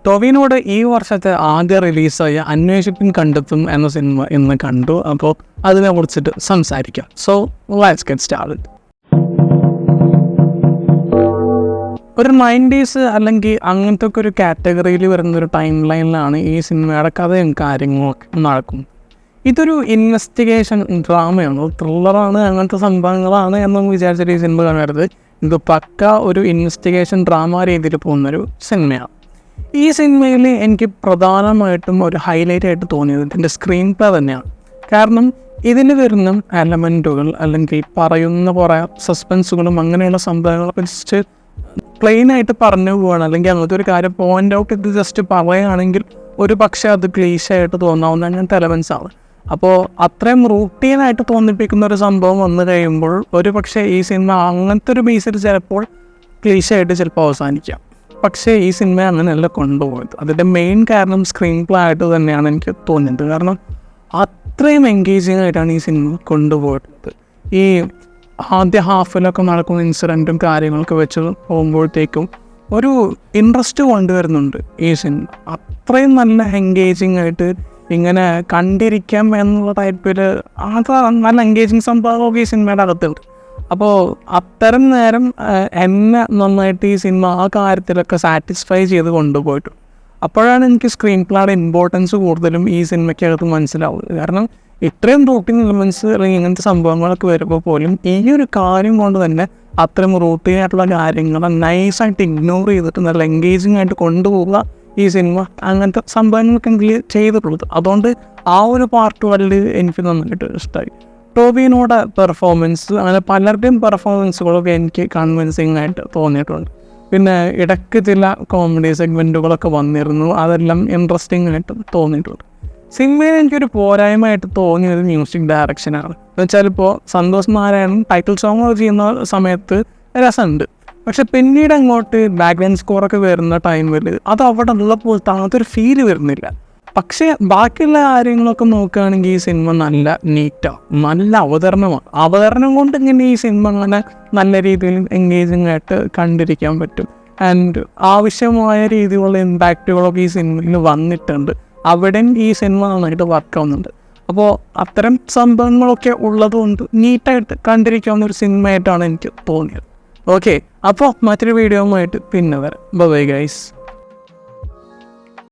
ടൊവിനോട് ഈ വർഷത്തെ ആദ്യ റിലീസായ അന്വേഷിപ്പിൻ കണ്ടെത്തും എന്ന സിനിമ ഇന്ന് കണ്ടു. അപ്പോൾ അതിനെ കുറിച്ചിട്ട് സംസാരിക്കാം. So let's get started. ഒരു 90s അല്ലെങ്കിൽ അങ്ങനത്തെ ഒക്കെ ഒരു കാറ്റഗറിയിൽ വരുന്നൊരു ടൈം ലൈനിലാണ് ഈ സിനിമയുടെ കഥയും കാര്യങ്ങളൊക്കെ നടക്കുന്നത്. ഇതൊരു ഇൻവെസ്റ്റിഗേഷൻ ഡ്രാമയാണ്, ത്രില്ലറാണ്, അങ്ങനത്തെ സംഭവങ്ങളാണ് എന്നൊന്നും വിചാരിച്ചിട്ട് ഈ സിനിമ കാണരുത്. ഇത് പക്ക ഒരു ഇൻവെസ്റ്റിഗേഷൻ ഡ്രാമ രീതിയിൽ പോകുന്നൊരു സിനിമയാണ്. ഈ സിനിമയിൽ എനിക്ക് പ്രധാനമായിട്ടും ഒരു ഹൈലൈറ്റ് ആയിട്ട് തോന്നിയത് ഇതിൻ്റെ സ്ക്രീൻ പ്ലേ തന്നെയാണ്. കാരണം ഇതിൽ വരുന്ന എലമെൻറ്റുകൾ അല്ലെങ്കിൽ പറയുന്ന കുറേ സസ്പെൻസുകളും അങ്ങനെയുള്ള സംഭവങ്ങളൊക്കെ ജസ്റ്റ് പ്ലെയിനായിട്ട് പറഞ്ഞു പോവുകയാണ്. അല്ലെങ്കിൽ അങ്ങനത്തെ ഒരു കാര്യം പോയിൻ്റ് ഔട്ട് ഇത് ജസ്റ്റ് പറയുകയാണെങ്കിൽ ഒരു പക്ഷേ അത് ക്ലീശയായിട്ട് തോന്നാവുന്ന അങ്ങനത്തെ എലമെൻസാണ്. അപ്പോൾ അത്രയും റൂട്ടീനായിട്ട് തോന്നിപ്പിക്കുന്ന ഒരു സംഭവം വന്നു കഴിയുമ്പോൾ ഒരു പക്ഷേ ഈ സിനിമ അങ്ങനത്തെ ഒരു ബേസിൽ ചിലപ്പോൾ ക്ലീശയായിട്ട് ചിലപ്പോൾ അവസാനിക്കാം. പക്ഷേ ഈ സിനിമ അങ്ങനെയല്ല കൊണ്ടുപോയത്. അതിൻ്റെ മെയിൻ കാരണം സ്ക്രീൻ പ്ലേ ആയിട്ട് തന്നെയാണ് എനിക്ക് തോന്നിയത്. കാരണം അത്രയും എൻഗേജിങ് ആയിട്ടാണ് ഈ സിനിമ കൊണ്ടുപോയത്. ഈ ആദ്യ ഹാഫിലൊക്കെ നടക്കുന്ന ഇൻസിഡൻറ്റും കാര്യങ്ങളൊക്കെ വെച്ച് പോകുമ്പോഴത്തേക്കും ഒരു ഇൻട്രസ്റ്റ് കൊണ്ടുവരുന്നുണ്ട് ഈ സിനിമ. അത്രയും നല്ല എൻഗേജിങ് ആയിട്ട് ഇങ്ങനെ കണ്ടിരിക്കാം എന്നുള്ള ടൈപ്പിൽ നല്ല എൻഗേജിങ് സംഭവമൊക്കെ ഈ സിനിമയുടെ അകത്തുണ്ട്. അപ്പോൾ അത്തരം നേരം എന്നെ നന്നായിട്ട് ഈ സിനിമ ആ കാര്യത്തിലൊക്കെ സാറ്റിസ്ഫൈ ചെയ്ത് കൊണ്ടുപോയിട്ടുണ്ട്. അപ്പോഴാണ് എനിക്ക് സ്ക്രീൻ പ്ലേയുടെ ഇമ്പോർട്ടൻസ് കൂടുതലും ഈ സിനിമയ്ക്കകത്ത് മനസ്സിലാവുന്നത്. കാരണം ഇത്രയും റൂട്ടീൻ എലമെൻറ്റ്സ് അല്ലെങ്കിൽ ഇങ്ങനത്തെ സംഭവങ്ങളൊക്കെ വരുമ്പോൾ പോലും ഈ ഒരു കാര്യം കൊണ്ട് തന്നെ അത്രയും റൂട്ടീൻ ആയിട്ടുള്ള കാര്യങ്ങളെ നൈസായിട്ട് ഇഗ്നോർ ചെയ്തിട്ട് നല്ല എൻഗേജിങ് ആയിട്ട് കൊണ്ടുപോകുക ഈ സിനിമ അങ്ങനത്തെ സംഭവങ്ങൾക്കെങ്കിലും ചെയ്തിട്ടുള്ളത്. അതുകൊണ്ട് ആ ഒരു പാർട്ട് വലിയ എനിക്ക് നന്നായിട്ട് ഇഷ്ടമായി. ടോവിനോയുടെ പെർഫോമൻസ്, അങ്ങനെ പലരുടെയും പെർഫോമൻസുകളൊക്കെ എനിക്ക് കൺവിൻസിങ് ആയിട്ട് തോന്നിയിട്ടുണ്ട്. പിന്നെ ഇടയ്ക്ക് ചില കോമഡി സെഗ്മെൻറ്റുകളൊക്കെ വന്നിരുന്നു, അതെല്ലാം ഇൻട്രസ്റ്റിംഗ് ആയിട്ട് തോന്നിയിട്ടുണ്ട്. സിനിമയിൽ എനിക്കൊരു പോരായ്മയായിട്ട് തോന്നിയത് മ്യൂസിക് ഡയറക്ഷനാണ്. എന്ന് വെച്ചാൽ ഇപ്പോൾ സന്തോഷ് നാരായണൻ ടൈറ്റിൽ സോങ് ചെയ്യുന്ന സമയത്ത് രസമുണ്ട്, പക്ഷെ പിന്നീട് അങ്ങോട്ട് ബാക്ക്ഗ്രൗണ്ട് സ്കോറൊക്കെ വരുന്ന ടൈമിൽ അത് അവിടെ ഉള്ളപ്പോൾ അതൊരു ഫീല് വരുന്നില്ല. പക്ഷേ ബാക്കിയുള്ള കാര്യങ്ങളൊക്കെ നോക്കുകയാണെങ്കിൽ ഈ സിനിമ നല്ല നീറ്റാണ്, നല്ല അവതരണം കൊണ്ട് ഇങ്ങനെ ഈ സിനിമ അങ്ങനെ നല്ല രീതിയിൽ എൻഗേജിങ് ആയിട്ട് കണ്ടിരിക്കാൻ പറ്റും. ആൻഡ് ആവശ്യമായ രീതിയിലുള്ള ഇമ്പാക്റ്റുകളൊക്കെ ഈ സിനിമയിൽ വന്നിട്ടുണ്ട്. അവിടെയും ഈ സിനിമ നന്നായിട്ട് വർക്കാവുന്നുണ്ട്. അപ്പോൾ അത്തരം സംഭവങ്ങളൊക്കെ ഉള്ളതുകൊണ്ട് നീറ്റായിട്ട് കണ്ടിരിക്കാവുന്ന ഒരു സിനിമയായിട്ടാണ് എനിക്ക് തോന്നിയത്. ഓക്കെ, അപ്പോൾ മറ്റൊരു വീഡിയോയുമായിട്ട് പിന്നെ വരാം. Bye guys.